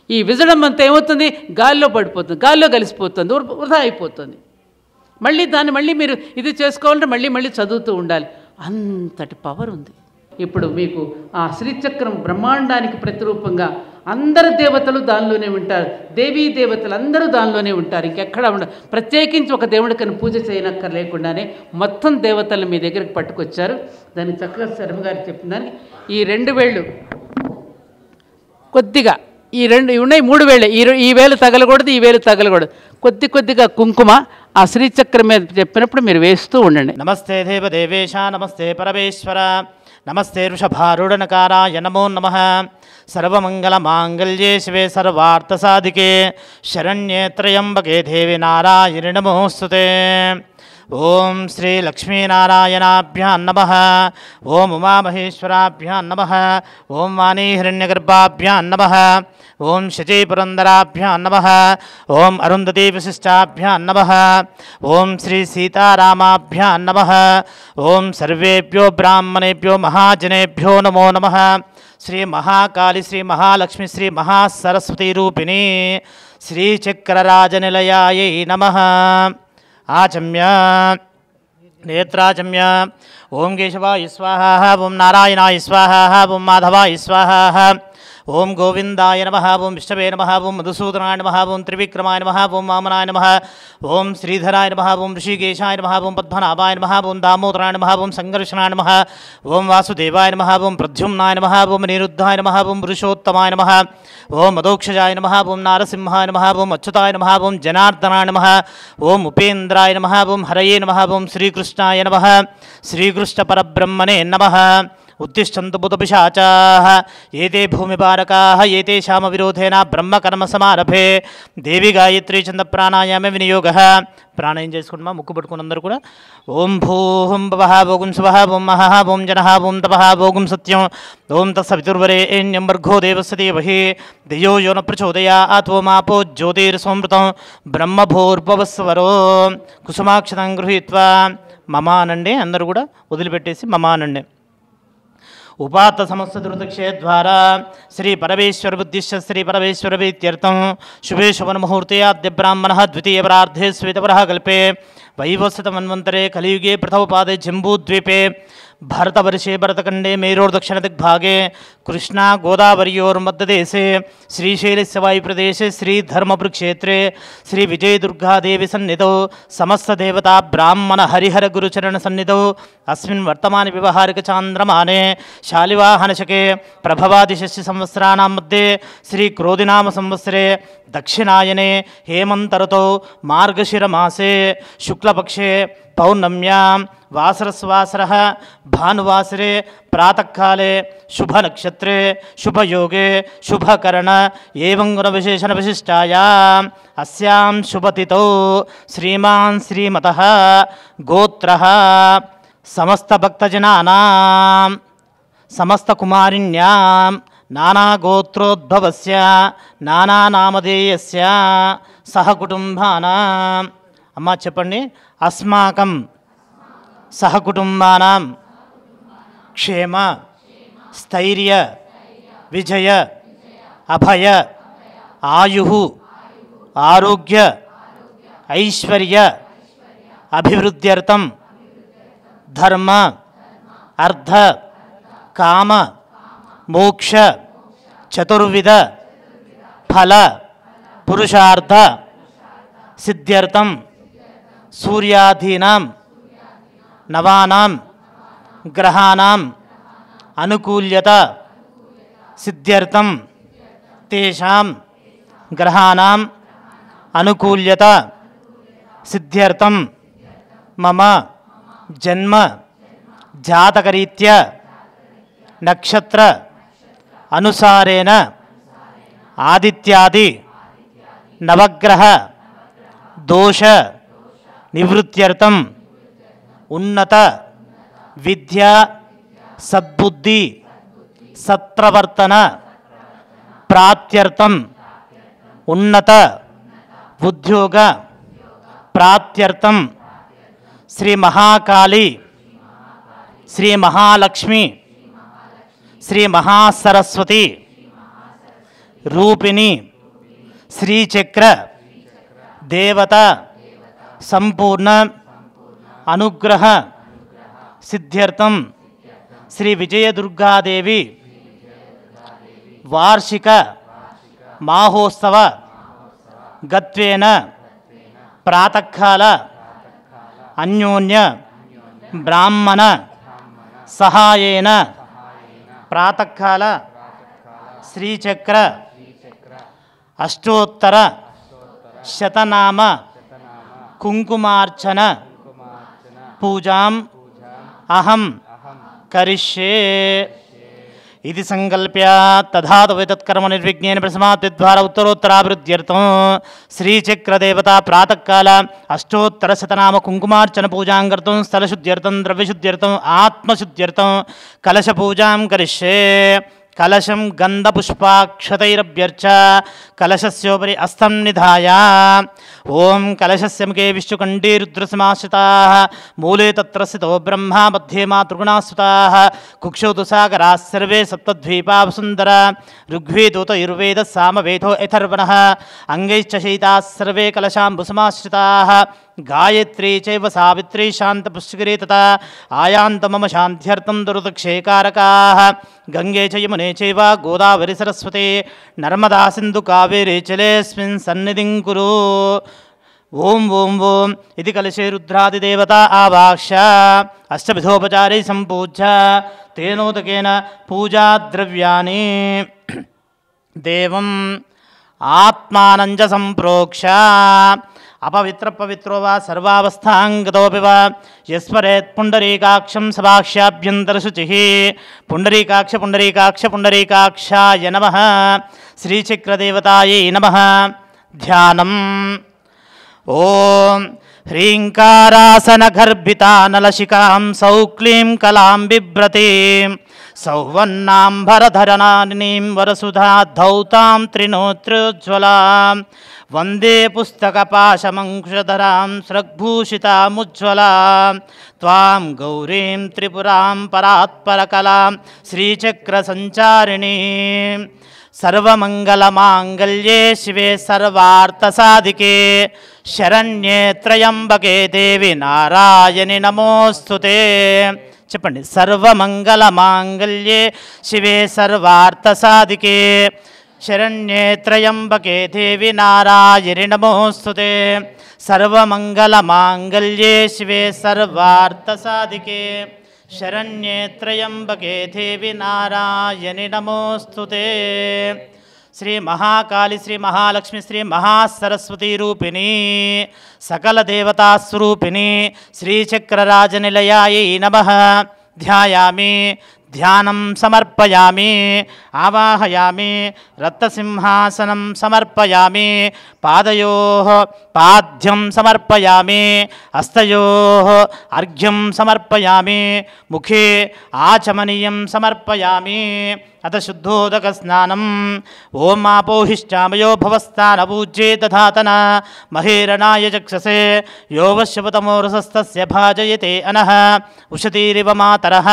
Speaker 1: ఈ విజడం అంతా ఏమవుతుంది, గాలిలో పడిపోతుంది, గాలిలో కలిసిపోతుంది, వృధా అయిపోతుంది. మళ్ళీ మీరు ఇది చేసుకోవాలంటే మళ్ళీ చదువుతూ ఉండాలి. అంతటి పవర్ ఉంది. ఇప్పుడు మీకు ఆ శ్రీచక్రం బ్రహ్మాండానికి ప్రతిరూపంగా అందరు దేవతలు దానిలోనే ఉంటారు. దేవీ దేవతలు అందరూ దానిలోనే ఉంటారు. ఇంకెక్కడ ఉండదు. ప్రత్యేకించి ఒక దేవుడికని పూజ చేయనక్కర్ లేకుండానే మొత్తం దేవతలను మీ దగ్గరికి పట్టుకొచ్చారు. దాన్ని చక్కగా శర్మ గారు చెప్పిన దానికి ఈ 2 వేళ్ళు కొద్దిగా, ఈ 2 ఉన్నాయి, 3 వేళ్ళు, ఈ వేలు తగలకూడదు, ఈ వేలు తగలకూడదు. కొద్దిగా కుంకుమ ఆ శ్రీచక్రం మీద చెప్పినప్పుడు మీరు వేస్తూ ఉండండి.
Speaker 2: నమస్తే దేవదేవేశ, నమస్తే పరమేశ్వర, నమస్తే వృషభారూఢనకారాయ నమో నమః. సర్వమంగళమాంగళ్యే శివే సర్వార్థసాధికే శరణ్యే త్రయంబకే దేవి నారాయణి నమోస్తుతే. ఓం శ్రీ లక్ష్మీనారాయణాభ్యాం నమః. ఓం ఉమామహేశ్వరాభ్యాం నమః. ఓం వాణీహిరణ్యగర్భాభ్యాం నమః. ఓం శచీపురందరాభ్యాం నమః. ఓం అరుంధతీ విశిష్టాభ్యాం నమః. ఓం శ్రీ సీతారామాభ్యాం నమః. ఓం సర్వేభ్యో బ్రాహ్మణేభ్యో మహాజనేభ్యో నమో నమః. శ్రీ మహాకాళి, శ్రీ మహాలక్ష్మి, శ్రీ మహాసరస్వతీ రూపిణి శ్రీచక్రరాజనిలయాయై నమః. ఆచమ్య నేత్రాచమ్య. ఓం కేశవాయ స్వాహ. ఓం నారాయణాయ స్వాహ. ఓం మాధవాయ స్వాహ. ఓం గోవిందాయ నమః. ఓం విష్ణవే నమః. ఓం మధుసూదనాయ నమః. ఓం త్రివిక్రమాయ నమః. ఓం వామనాయ నమః. ఓం శ్రీధరాయ నమః. ఓం ఋషికేశాయ నమః. ఓం పద్మనాభాయ నమః. ఓం దామోదరాయ నమః. ఓం సంఘర్షణాయ నమః. ఓం వాసుదేవాయ నమః. ఓం ప్రద్యుమ్నాయ నమః. ఓం నిరుద్ధాయ నమః. ఓం పురుషోత్తమాయ నమః. ఓం మదోక్షజాయ నమః. ఓం నారసింహాయ నమః. ఓం అచ్యుతాయ నమః. ఓం జనార్దనాయ నమః. ఓం ఉపేంద్రాయ నమః. ఓం హరయే నమః. ఓం శ్రీకృష్ణాయ నమః. శ్రీకృష్ణ పరబ్రహ్మణే నమః. उत्तिष्ठन्तु भूतपिशाचाः एते भूमिपारकाः एतेषाम विरोधेन ब्रह्मकर्मसमारभे देवी गायत्री छन्द प्राणायाम विनियोगः ప్రాణాయం చేసుకుంటున్నాం ముక్కు పట్టుకుని అందరూ కూడా ఓం భూహం భవః భోగుం స్వః ఓం మహః ఓం జనః ఓం తపః భోగుం సత్యం ఓం తత్సవితుర్వరేణ్యం భర్గో దేవస్య ధీమహి ధియో యో న ప్రచోదయాత్ ఓం ఆపో జ్యోతిర్సంవృతం బ్రహ్మభూర్భువస్వరో కుసుమాక్షతం గృహీత్వా మమానండి అందరూ కూడా వదిలిపెట్టేసి మమానండి उपात समस्त दुर्दक्षे द्वारा श्री परमेश्वर बुद्धिश्च श्री परमेश्वर प्रीत्यर्थं शुभे शुभन मुहूर्ते आद्य ब्राह्मणः द्वितीय परार्धे श्वेतवरः कल्पे वैवस्वतमन्वन्तरे कलियुगे प्रथमपादे जम्बूद्वीपे भरतवर्षे भरतखण्डे मेरोर्दक्षिणदिग्भागे कृष्णा गोदावर्योर्मध्यदेशे श्रीशैलस्य वायुप्रदेशे श्रीधर्मपुरक्षेत्रे श्री विजयदुर्गादेवी सन्निधौ समस्तदेवता ब्राह्मण हरिहर गुरुचरण सन्निधौ अस्मिन् वर्तमाने व्यवहारिकचान्द्रमाने शालिवाहनशके प्रभवादिशस्य संवत्सराणां मध्ये श्रीक्रोधिनाम संवत्सरे दक्षिणायने हेमन्तऋतौ मार्गशिरमासे शुक्लपक्षे पौर्णम्यां वासरस्वासरः भानुवासरे प्रातःकाले शुभनक्षत्रे शुभयोगे शुभकरण एवं गुणविशेषणविशिष्टायाम् अस्यां शुभतिथौ श्रीमान् श्रीमतः गोत्रः समस्तभक्तजनानां समस्तकुमारिण्यां नानागोत्रोद्भवस्य नानानामधेयस्य सहकुटुम्बानाम् अम्मा చెప్పండి अस्माकं सहकुटुम्बानां क्षेम स्थैर्य विजय अभय आयुः आरोग्य ऐश्वर्य अभिवृद्ध्यर्थं धर्म अर्थ काम मोक्ष चतुर्विध फल पुरुषार्थ सिद्ध्यर्थं सूर्यादीनां नवानां ग्रहाणां अनुकूल्यता सिद्ध्यर्थं तेषां ग्रहाणां अनुकूल्यता सिद्ध्यर्थं मम जन्म जातकरीत्या नक्षत्र अनुसारेण आदित्यादि नवग्रह दोष निवृत्त्यर्थं उन्नत विद्या सद्बुद्धि सत्प्रवर्तन प्राप्त्यर्थं उन्नत उद्योग प्राप्त्यर्थं श्री महाकाली श्री महालक्ष्मी श्री महासरस्वती रूपिणी श्रीचक्र देवता संपूर्ण अनुग्रह सिद्ध्यर्थं श्री विजयदुर्गादेवी वार्षिक माहोत्सव गत्वेन प्रातःकाल अन्योन्य ब्राह्मण सहायेन प्रातःकाल श्रीचक्र अष्टोत्तर शतनाम कुंकुमार्चन पूजां अहं करिष्ये इति संकल्प्य तथा तत्कर्म निर्विघ्नेन प्रसमाप्तिद्वारा उत्तरोत्तराभिवृद्ध्यर्थं श्रीचक्रदेवता प्रातःकाल अष्टोत्तरशतनाम कुंकुमार्चन पूजां कर्तुं स्थलशुद्ध्यर्थं द्रव्यशुद्ध्यर्थं आत्मशुद्ध्यर्थं कलशपूजां करिष्ये कलशं गन्धपुष्पाक्षतैरभ्यर्च कलशस्योपरि हस्तं निधाय ओं कलशस्य मुखे विष्णुकण्ठे रुद्रसमाश्रिताः मूले तत्र स्थितो ब्रह्मा मध्ये मातृगुणास्तुताः कुक्षौ तु सागराः सर्वे सप्तद्वीपा वसुन्धरा ऋग्वेदोत यजुर्वेदः सामवेदो अथर्वणः अङ्गैश्च शयिताः सर्वे कलशाम्बुसमाश्रिताः गायत्री चैव सावित्री शान्तपुष्करे तथा आयान्त मम शान्त्यर्थं दुर्दक्षेकारकाः गंगे च यमुने चैव गोदावरी सरस्वती नर्मदा सिन्धु कावेरी जलेऽस्मिन् सन्निधिं कुरु ओं ओं ओं इति कलशे रुद्रादिदेवता आवाक्ष्य अष्टविधोपचारै सम्पूज्य तेनोदकेन पूजाद्रव्याणि देवम् आत्मानं च सम्प्रोक्ष्य अपवित्रपवित्रो वा सर्वावस्थाङ्गतोऽपि वा यस्मरेत् पुण्डरीकाक्षं सभाक्ष्याभ्यन्तरशुचिः पुण्डरीकाक्ष पुण्डरीकाक्ष पुण्डरीकाक्षाय नमः श्रीचक्रदेवतायै नमः ध्यानम् ॐ ह्रीङ्कारासनगर्भितानलशिखां सौक्लीं कलां बिभ्रतीं सौवर्णाम्बरधरनानिनीं वरसुधा धौतां त्रिनोत्रोज्ज्वलां वन्दे पुस्तकपाशमङ्कुशधरां स्रग्भूषितामुज्ज्वलां त्वां गौरीं त्रिपुरां परात्परकलां श्रीचक्रसञ्चारिणीं सर्वमङ्गलमाङ्गल्ये शिवे सर्वार्थसाधिके शरण्ये त्र्यम्बके देवी नारायणि नमोऽस्तुते చెప్పండి सर्वमङ्गलमाङ्गल्ये शिवे सर्वार्थसाधिके शरण्ये त्र्यम्बके देवी नारायणि नमोऽस्तुते सर्वमङ्गलमाङ्गल्ये शिवे सर्वार्थसाधिके शरण्ये त्र्यम्बके देवी नारायणि नमोऽस्तुते श्री महाकाली श्री महालक्ष्मी श्री महासरस्वती रूपिणी सकल देवता स्वरूपिणी श्रीचक्रराजनिलयायै नमः ध्यायामि ध्यानं समर्पयामि आवाहयामि रत्नसिंहासनं समर्पयामि पादयोः पाद्यं समर्पयामि हस्तयोः अर्घ्यं समर्पयामि मुखे आचमनीयं समर्पयामि अथ शुद्धोदकस्नानम् ॐ आपोहिष्ठामयो भवस्तानपूज्ये दधातन महेरणाय चक्षसे यो वश्यवतमो रसस्तस्य भाजयते अनः उषतीरिव मातरः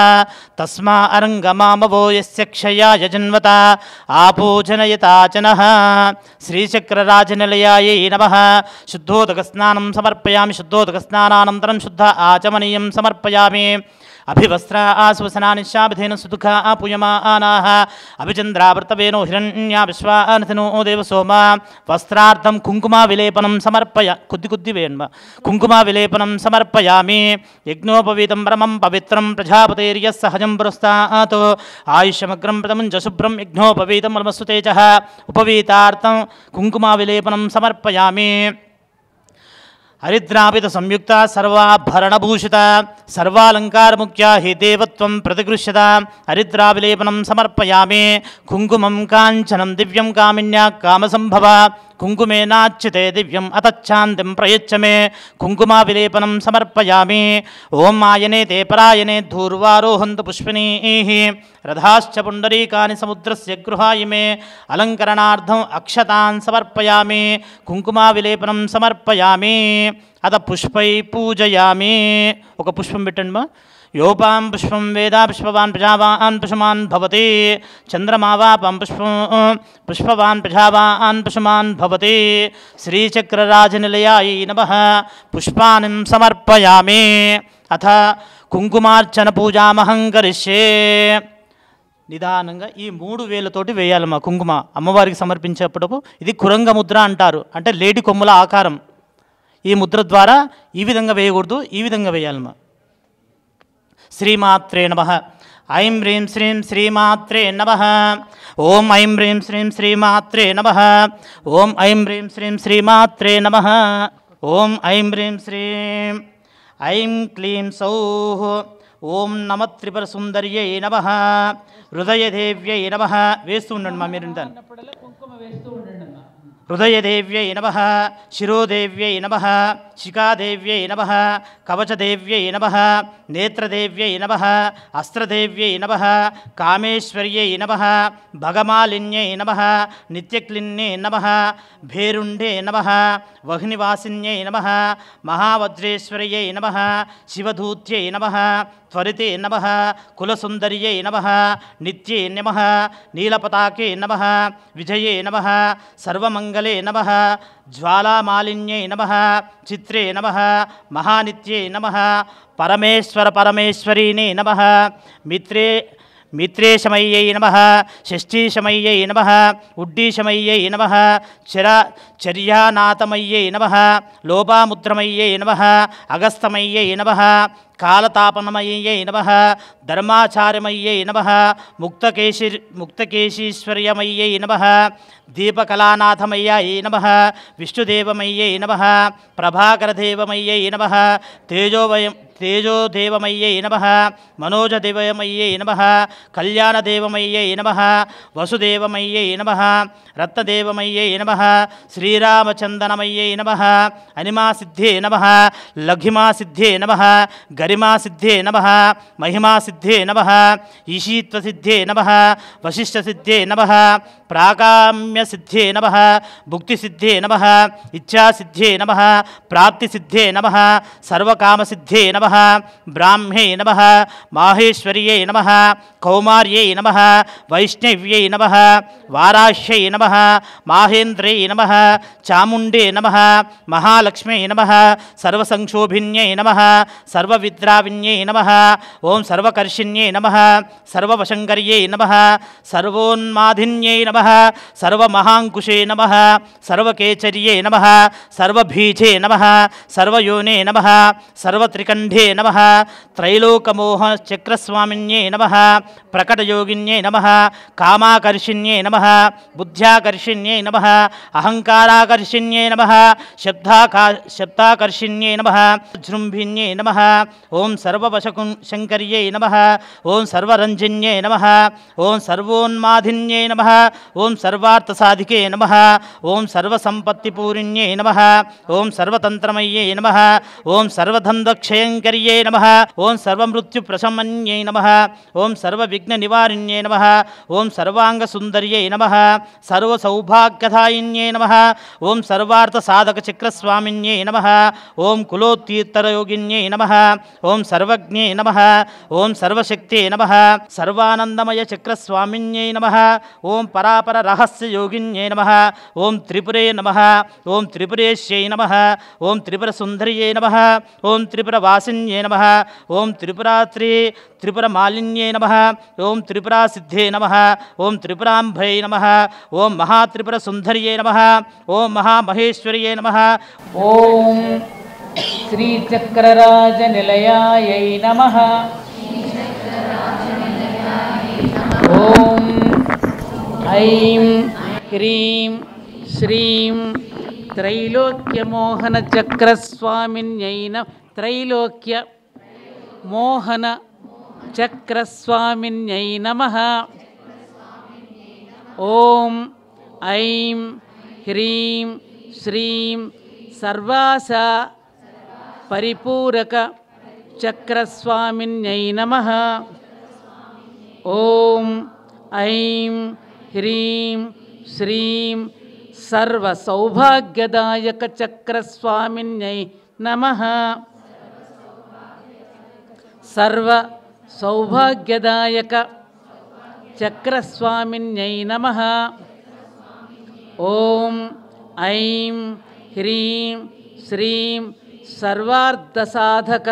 Speaker 2: तस्मा अरङ्गमामवो यस्य क्षयाय जन्मता आपूजनयताचनः श्रीचक्रराजनिलयायै नमः शुद्धोदकस्नानं समर्पयामि शुद्धोदकस्नानानन्तरं शुद्ध आचमनीयं समर्पयामि अभिवस्त्र आश्वसनानि शाबधेन सुदुःखा आपूयमानाः अभिचन्द्रावृतवेनो हिरण्या विश्वानथिनो देवसोमा वस्त्रार्थं कुङ्कुमाविलेपनं समर्पय कुद्दि वेण्म कुङ्कुमाविलेपनं समर्पयामि यज्ञोपवीतं परमं पवित्रं प्रजापतेर्यः सहजं पुरस्तात् आयुष्यमग्रं प्रथमं च शुभ्रं यज्ञोपवीतं परमस्तु तेजः उपवीतार्थं कुङ्कुमाविलेपनं समर्पयामि हरिद्रापित संयुक्त सर्वाभरणभूषिता सर्वालंकारमुख्या हि देवत्वं प्रतिगृह्यत हरिद्राविलेपनं समर्पयामि कुङ्कुमं काञ्चनं दिव्यं कामिन्या कामसंभव कुङ्कुमेनाच्युते दिव्यम् अतच्छान्तिं प्रयच्छ मे कुङ्कुमाविलेपनं समर्पयामि ॐ आयने ते परायणे धूर्वारोहन्तु पुष्पिणीः रथाश्च पुण्डरीकानि समुद्रस्य गृहाय मे अलङ्करणार्थम् अक्षतान् समर्पयामि कुङ्कुमाविलेपनं समर्पयामि अथ पुष्पै पूजयामि ఒక పుష్పం పెట్టండి మా योपां पुष्पं वेदा पुष्पवान् प्रजावान् पुष्पमान् भवति चन्द्रमावापं पुष्पवान् प्रजावान् पुष्पमान् भवति श्रीचक्रराजनिलयायै नमः पुष्पाणि समर्पयामि अथ कुङ्कुमार्चन पूजामहं करिष्ये నిదానంగా ఈ 3 వేలతోటి వేయాలమ్మా కుంకుమ అమ్మవారికి సమర్పించేటప్పుడు ఇది కురంగ ముద్ర అంటారు అంటే లేడి కొమ్ముల ఆకారం ఈ ముద్ర ద్వారా ఈ విధంగా వేయకూడదు ఈ విధంగా వేయాలమ్మా श्रीमात्रे नमः ऐं ह्रीं श्रीं श्रीमात्रे नमः ॐ ऐं ह्रीं श्रीं श्रीमात्रे नमः ॐ ऐं ह्रीं श्रीं श्रीमात्रे नमः ॐ ऐं ह्रीं श्रीं ऐं क्लीं सौः ॐ नमः त्रिपुरसुन्दर्यै नमः हृदयदेव्यै नमः వేస్తూ ఉండండి మా మీరు हृदयदेव्यै नमः शिरोदेव्यै नमः शिखादेव्यै नमः कवचदेव्यै नमः नेत्रदेव्यै नमः अस्त्रदेव्यै नमः कामेश्वर्यै नमः भगमालिन्यै नमः नित्यक्लिन्यै नमः भेरुण्डे नमः वह्निवासिन्यै नमः महावज्रेश्वर्यै नमः शिवधूत्यै नमः त्वरिते नमः कुलसुन्दर्यै नमः नित्ये नमः नीलपताके नमः विजये नमः सर्वमङ्गले नमः ज्वालामालिन्यै नमः चित्रे नमः महानित्ये नमः परमेश्वर परमेश्वरीने नमः मित्रे మిత్రేశమయ్యై నమః షష్ఠీశమయ్యై నమః ఉడ్డీశమయ్యై నమః చర్యానాథమయ్యై నమః లోపాముద్రమయ్యై నమః అగస్తమయ్యై నమః కాలతాపనమయ్యై నమః ధర్మాచార్యమయ్యై నమః ముక్తకేశీశ్వర్యమయ్యై నమః దీపకళానాథమయ్యై నమః విష్ణుదేవమయ్యై నమః ప్రభాకరదేవమయ్యై నమః తేజోదేవమయ్యై నమః మనోజదేవమయ్యై నమః కళ్యాణదేవమయ్యై నమః వసుదేవమయ్యై నమః రత్నదేవమయ్యై నమః శ్రీరామచందనమయ్యై నమః అనిమాసిద్ధే నమః లఘిమాసిద్ధే నమః గరిమాసిద్ధే నమః మహిమాసిద్ధే నమః ఈశీత్వసిద్ధే నమః వశిష్ఠసిద్ధే నమః ప్రాకామ్యసిద్ధే నమః భుక్తిసిద్ధే నమః ఇచ్ఛాసిద్ధే నమః ప్రాప్తిసిద్ధే నమః సర్వకామసిద్ధే నమః బ్రాహ్మే నమః మాహేశ్వర్యై నమః కౌమార్యై నమః వైష్ణవ్యై నమః వారాహ్యై నమః మాహేంద్రై నమః చాముండే నమః మహాలక్ష్మ్యై నమః సర్వసంక్షోభిన్యై నమః సర్వవిద్రావిన్యై నమః ఓం సర్వకర్షిణ్యై నమః సర్వవశంకర్యై నమః సర్వోన్మాధిన్యై నమః సర్వమహాంకుశే నమః సర్వకేచర్యై నమః సర్వబీజే నమః సర్వయోనే నమః సర్వత్రికంఠే నమః త్రైలోకమోహ చక్రస్వామిన్యై నమః ప్రకటయోగిన్యై నమః కామాకర్షిణ్యై నమః బుద్ధ్యాకర్షిణ్యై నమః అహంకారాకర్షిణ్యై నమః శబ్దాకర్షిణ్యై నమః జృంభిన్యై నమః ఓం సర్వవశంకర్యై నమః ఓం సర్వరంజన్యై నమః ఓం సర్వోన్మాధిన్యై నమః ఓం సర్వార్థసాధికే నమః ఓం సర్వసంపత్తిపూరిణ్యై నమః ఓం సర్వతంత్రమయ్యై నమః ఓం సర్వధంధక్షయంకర్యై నమః ఓం సర్వమృత్యుప్రశమన్యై నమః ఓం సర్వవిఘ్ననివారిణ్యై నమః ఓం సర్వాంగసుందర్యై నమః సర్వసౌభాగ్యదాయిన్యై నమః ఓం సర్వార్థసాధకచక్రస్వామిన్యై నమః ఓం కులోత్తీర్థయోగిన్యై నమః ఓం సర్వజ్ఞై నమః ఓం సర్వశక్తే నమః సర్వానందమయ చక్రస్వామిన్యై నమః ఓం పరాపర రహస్యయోగిన్యై నమః ఓం త్రిపురే నమః ఓం త్రిపురేశ్యై నమః ఓం త్రిపురసుందర్యై నమః ఓం త్రిపురవాసిన్యై నమః ఓం త్రిపురమాలిన్యై నమః ఓం త్రిపురాసిద్ధే నమః ఓం త్రిపురాంభై నమః ఓం మహాత్రిపురసుందర్యై నమః ఓం మహామహేశ్వర్యై నమః
Speaker 1: ఓం శ్రీచక్రరాజనిలయాయై నమః ఓం ఐం హ్రీం శ్రీం త్రైలోక్యమోహన చక్రస్వామిన్యై నమః త్రైలోక్య మోహన చక్రస్వామిన్యై నమః ఓం ఐం హ్రీం శ్రీం సర్వాస పరిపూరక చక్రస్వామిన్యై నమః ఓం ఐం హ్రీం శ్రీం సర్వసౌభాగ్యదాయక చక్రస్వామిన్యై నమః సర్వసౌభాగ్యదాయక చక్రస్వామిన్యై నమః ఓం ఐం హ్రీం శ్రీం సర్వార్థసాధక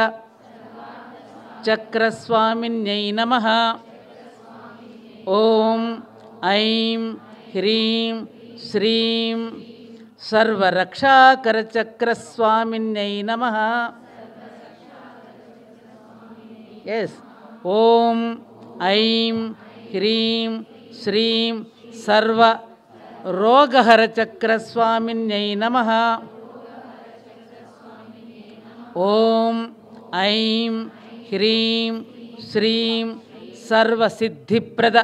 Speaker 1: చక్రస్వామిన్యై నమః ఓం ఐం హ్రీం శ్రీం సర్వరక్షాకర చక్రస్వామిన్యై నమః ఎస్ ఓం ఐం హ్రీం శ్రీం సర్వ రోగహర చక్రస్వామిన్యై నమః ఓం ఐం హ్రీం శ్రీం సర్వసిద్ధిప్రద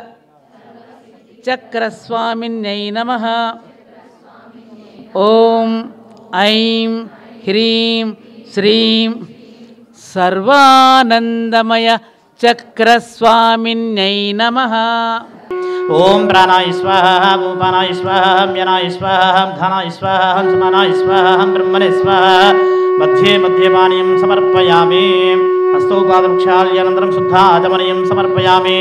Speaker 1: చక్రస్వామిన్యై నమః ఓం ఐం హ్రీం శ్రీం సర్వానందమయ చక్రస్వామిన్యై నమః
Speaker 2: ఓం ప్రాణాయ స్వాహ భూపానాయ స్వాహ వ్యనాయ స్వాహ ధనాయ స్వాహ సమానాయ స్వాహ బ్రహ్మణే స్వాహ మధ్యే మధ్యే పానీయం సమర్పయామి హస్తోపాదవృక్షాల్యనంతరం శుద్ధ ఆచమనీయం సమర్పయామి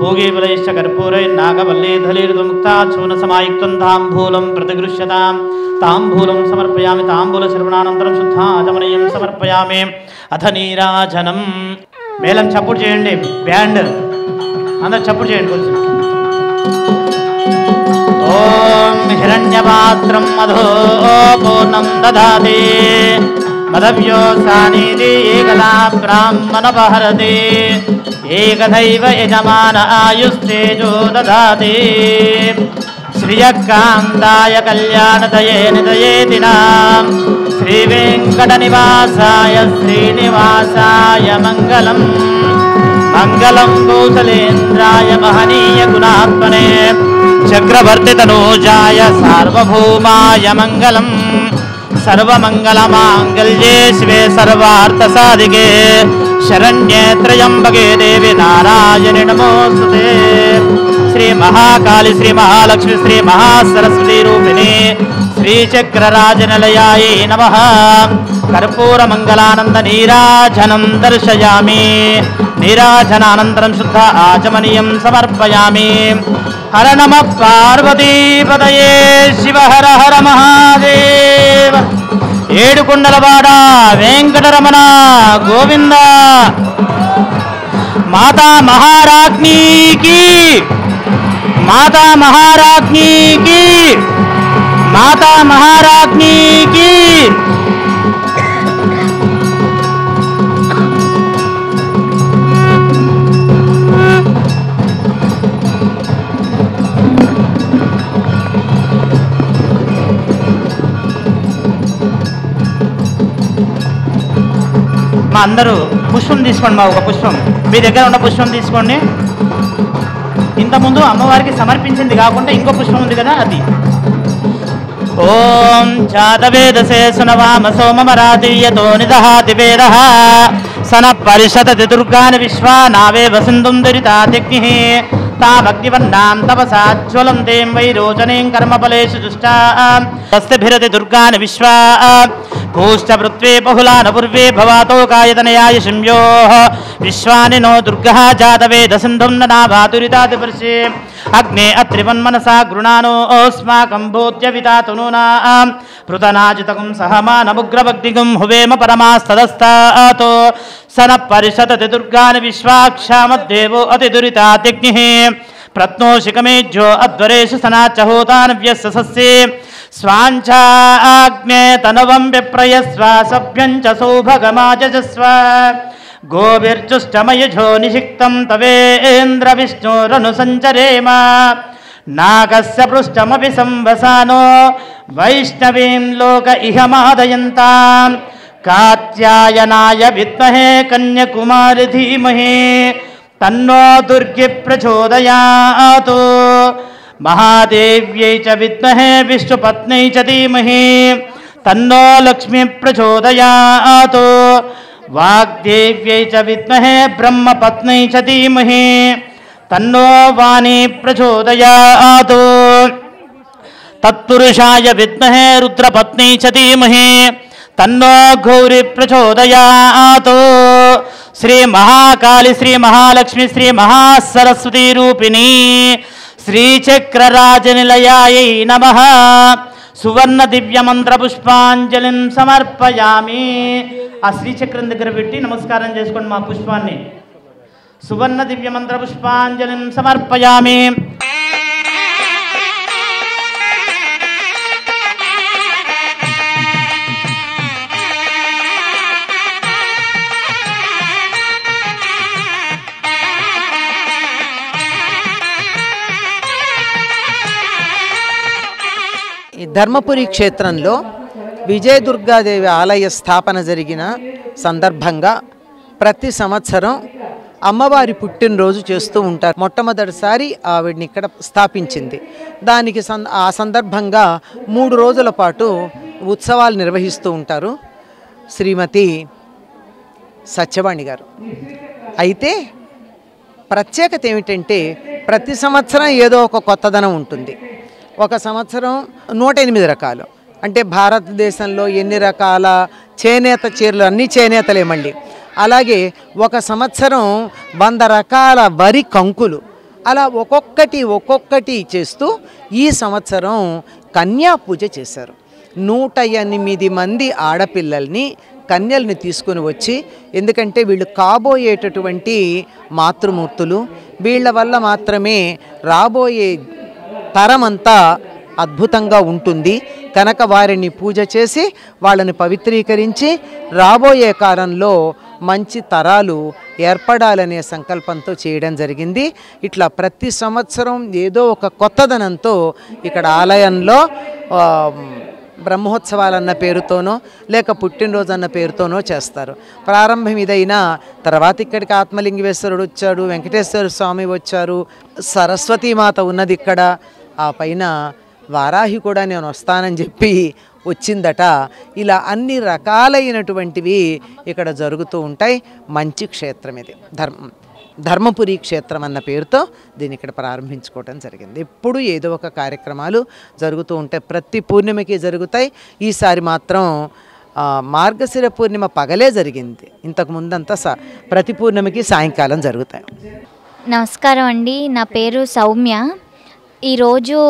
Speaker 2: భోగే విలైశ్చ కర్పూరైర్నాగవల్లీధలీర్దుముక్తాచూర్ణసమాయుక్తం తాంబూలం ప్రతిగృహ్యతాం తాంబూలం సమర్పయామి తాంబూలశ్రవణానంతరం శుద్ధ ఆచమనీయం సమర్పయామి అథ నీరాజనం మేళం చప్పుడు చేయండి బ్యాండ్ అందరు చప్పుడు చేయండి కొంచెం. ఓం హిరణ్యపాత్రం మధో పూర్ణం దదాతి మదవ్యోసానీతి ఏకదా బ్రాహ్మణపహరతి ఏకదైవ యజమాన ఆయుస్తేజో దదాతి శ్రియకాంతాయ కళ్యాణదయే నిదయేతినాం శ్రీవేంకటనివాసాయ శ్రీనివాసాయ మంగళం మంగళం కౌసలేంద్రాయ మహనీయ గుణాత్మనే చక్రవర్తి తనూజాయ సార్వభౌమాయ మంగళం సర్వమంగళమాంగళ్యే శివే సర్వార్థసాధికే శరణ్యే త్రయంబకే దేవి నారాయణి నమోస్తుతే. శ్రీ మహాకాళి శ్రీ మహాలక్ష్మి శ్రీ మహాసరస్వతి రూపిణి శ్రీచక్రరాజనిలయాయై నమః. కర్పూరమంగళానంద నీరాజనం దర్శయామి. నీరాజనానంతరం శుద్ధ ఆచమనీయం సమర్పయామి. హర నమ పార్వతీపతయే శివ హర హర మహాదేవ. ఏడుకొండలవాడ వెంకటరమణ గోవింద. మాతా మహారాజ్ఞీకి మాతా మహారాజ్ఞీకి మాతా మహారాజ్ఞీకి. మా అందరూ పుష్పం తీసుకోండి. మా ఒక పుష్పం మీ దగ్గర ఉన్న పుష్పం తీసుకోండి. ఇంతకుముందు అమ్మవారికి సమర్పించింది కాకుండా ఇంకో పుష్పం ఉంది కదా, అది. ఓం జాతవేదసే సునవామ సోమమరాతీయతో నిదహాతి వేద సన పరిషదతి దుర్గాని విశ్వా నావే వసిందుం దురితాగ్ని తామగ్నివర్ణాం తపసాజ్వలంతేం వైరోచనీం కర్మఫలేషు దుష్టాం స్వస్తిభిరతి దుర్గాని విశ్వా భూశ్చ పృథ్వీ బహుళాన పూర్వే భవాతో కాయతనయాయ శంయోః విశ్వాని నో దుర్గః జాతవేద సింధుం నాభాతురితాది పర్షే అగ్నే అత్రివన్మనసా గృణానో ఓస్మాకం భూత్య వితాతునూనాం పృతనాజితకం సహమానముగ్రభగ్నిగం హువేమ పరమాస్తదస్తాతో సన పరిషదతి దుర్గాని విశ్వాక్షామద్దేవో అతిదురితాగ్నిః ప్రత్నోషికమేజ్యో అధ్వరేషు సనాచహోతానవ్యస్య సస్యే స్వాంఛాగ్నే తనువం విప్రయస్వ సభ్యం చ సౌభగమాజస్వ గోభిర్జుష్టమయజో నిషిక్తం తవేంద్ర విష్ణోరను సంచరేమ నాగస్య పృష్టమపి సంవసానో వైష్ణవీం లోక ఇహ మాదయంతాం కాత్యాయనాయ విద్మహే కన్యకుమారి ధీమహి తన్నో దుర్గి ప్రచోదయాతు మహాదేవ్యై చ విద్మహే విష్ణుపత్న్యై చ ధీమహి తన్నో లక్ష్మీ ప్రచోదయాతు వాగ్దేవ్యై చ విద్మహే బ్రహ్మపత్న్యై చ ధీమహి తన్నో వాణీ ప్రచోదయాతు తత్పురుషాయ విద్మహే రుద్రపత్న్యై చ ధీమహి తన్నో గౌరీ ప్రచోదయాతు. శ్రీ మహాకాళి శ్రీ మహాలక్ష్మి శ్రీ మహాసరస్వతి రూపిణి శ్రీచక్రరాజనిలయాయై నమః. సువర్ణ దివ్య మంత్ర పుష్పాంజలిం సమర్పయామి. ఆ శ్రీచక్రం దగ్గర పెట్టి నమస్కారం చేసుకోండి మా పుష్పాన్ని. సువర్ణ దివ్య మంత్ర పుష్పాంజలిం సమర్పయామి.
Speaker 3: ఈ ధర్మపురి క్షేత్రంలో విజయదుర్గాదేవి ఆలయ స్థాపన జరిగిన సందర్భంగా ప్రతి సంవత్సరం అమ్మవారి పుట్టినరోజు చేస్తూ ఉంటారు. మొట్టమొదటిసారి ఆవిడ్ని ఇక్కడ స్థాపించింది. దానికి ఆ సందర్భంగా 3 రోజుల పాటు ఉత్సవాలు నిర్వహిస్తూ ఉంటారు శ్రీమతి సత్యవాణి గారు. అయితే ప్రత్యేకత ఏమిటంటే ప్రతి సంవత్సరం ఏదో ఒక కొత్తదనం ఉంటుంది. ఒక సంవత్సరం 108 రకాలు, అంటే భారతదేశంలో ఎన్ని రకాల చేనేత చీరలు, అన్నీ చేనేతలే మళ్ళీ. అలాగే ఒక సంవత్సరం 100 రకాల వరి కంకులు, అలా ఒక్కొక్కటి చేస్తూ ఈ సంవత్సరం కన్యా పూజ చేశారు. 108 మంది ఆడపిల్లల్ని కన్యల్ని తీసుకుని వచ్చి, ఎందుకంటే వీళ్ళు కాబోయేటటువంటి మాతృమూర్తులు, వీళ్ళ వల్ల మాత్రమే రాబోయే తరమంతా అద్భుతంగా ఉంటుంది కనుక వారిని పూజ చేసి వాళ్ళని పవిత్రీకరించి రాబోయే కాలంలో మంచి తరాలు ఏర్పడాలనే సంకల్పంతో చేయడం జరిగింది. ఇట్లా ప్రతి సంవత్సరం ఏదో ఒక కొత్తదనంతో ఇక్కడ ఆలయంలో బ్రహ్మోత్సవాలన్న పేరుతోనో లేక పుట్టినరోజు అన్న పేరుతోనో చేస్తారు. ప్రారంభం ఇదైనా తర్వాత ఇక్కడికి ఆత్మలింగేశ్వరుడు వచ్చాడు, వెంకటేశ్వర స్వామి వచ్చారు, సరస్వతీమాత ఉన్నది ఇక్కడ, ఆ పైన వారాహి కూడా నేను వస్తానని చెప్పి వచ్చిందట. ఇలా అన్ని రకాలైనటువంటివి ఇక్కడ జరుగుతూ ఉంటాయి. మంచి క్షేత్రం ఇది. ధర్మపురి క్షేత్రం అన్న పేరుతో దీన్ని ఇక్కడ ప్రారంభించుకోవడం జరిగింది. ఎప్పుడు ఏదో ఒక కార్యక్రమాలు జరుగుతూ ఉంటాయి, ప్రతి పూర్ణిమకి జరుగుతాయి. ఈసారి మాత్రం మార్గశిర పూర్ణిమ పగలే జరిగింది. ఇంతకు ముందంతా ప్రతి పూర్ణిమకి సాయంకాలం జరుగుతాయి.
Speaker 4: నమస్కారం అండి, నా పేరు సౌమ్య. ఈరోజు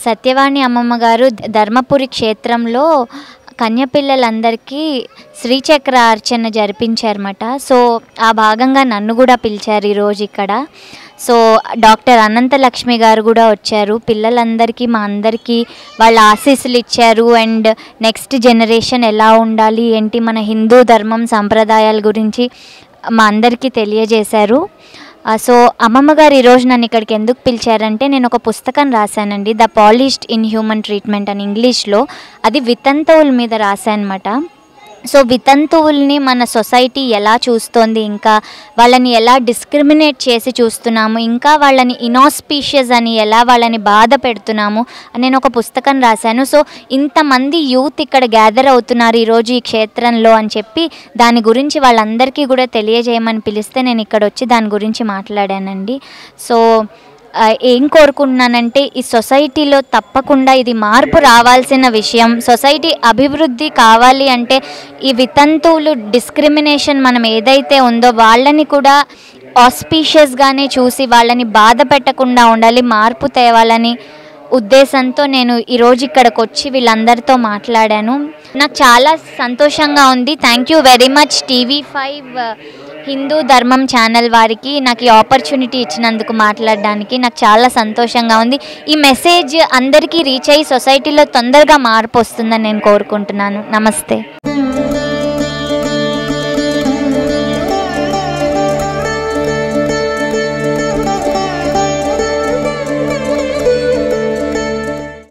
Speaker 4: సత్యవాణి అమ్మమ్మ గారు ధర్మపురి క్షేత్రంలో కన్యపిల్లలందరికీ శ్రీచక్ర అర్చన జరిపించారన్నమాట. సో ఆ భాగంగా నన్ను కూడా పిలిచారు ఈరోజు ఇక్కడ. సో డాక్టర్ అనంతలక్ష్మి గారు కూడా వచ్చారు. పిల్లలందరికీ మా అందరికీ వాళ్ళ ఆశీస్సులు ఇచ్చారు. అండ్ నెక్స్ట్ జనరేషన్ ఎలా ఉండాలి ఏంటి, మన హిందూ ధర్మం సంప్రదాయాల గురించి మా అందరికీ తెలియజేశారు. సో అమ్మమ్మ గారు ఈరోజు నన్ను ఇక్కడికి ఎందుకు పిలిచారంటే, నేను ఒక పుస్తకం రాశానండి, the polished inhuman treatment అని ఇంగ్లీష్లో. అది వితంతువుల మీద రాశానమాట. సో వితంతువుల్ని మన సొసైటీ ఎలా చూస్తోంది, ఇంకా వాళ్ళని ఎలా డిస్క్రిమినేట్ చేసి చూస్తున్నాము, ఇంకా వాళ్ళని ఇనాస్పీషియస్ అని ఎలా వాళ్ళని బాధ పెడుతున్నాము అని నేను ఒక పుస్తకం రాశాను. సో ఇంతమంది యూత్ ఇక్కడ గ్యాదర్ అవుతున్నారు ఈరోజు ఈ క్షేత్రంలో అని చెప్పి దాని గురించి వాళ్ళందరికీ కూడా తెలియజేయమని పిలిస్తే నేను ఇక్కడ వచ్చి దాని గురించి మాట్లాడానండి. సో ఏం కోరుకుంటున్నానంటే, ఈ సొసైటీలో తప్పకుండా ఇది మార్పు రావాల్సిన విషయం. సొసైటీ అభివృద్ధి కావాలి అంటే ఈ వితంతువులు డిస్క్రిమినేషన్ మనం ఏదైతే ఉందో వాళ్ళని కూడా ఆస్పీషియస్గానే చూసి వాళ్ళని బాధ పెట్టకుండా ఉండాలి, మార్పు తేవాలని ఉద్దేశంతో నేను ఈరోజు ఇక్కడికి వచ్చి వీళ్ళందరితో మాట్లాడాను. నాకు చాలా సంతోషంగా ఉంది. Thank you very much TV5 Hindu ధర్మం ఛానల్ వారికి నాకు ఈ ఆపర్చునిటీ ఇచ్చినందుకు మాట్లాడడానికి నాకు చాలా సంతోషంగా ఉంది. ఈ మెసేజ్ అందరికీ రీచ్ అయ్యి సొసైటీలో తొందరగా మార్పు వస్తుందని నేను కోరుకుంటున్నాను. నమస్తే.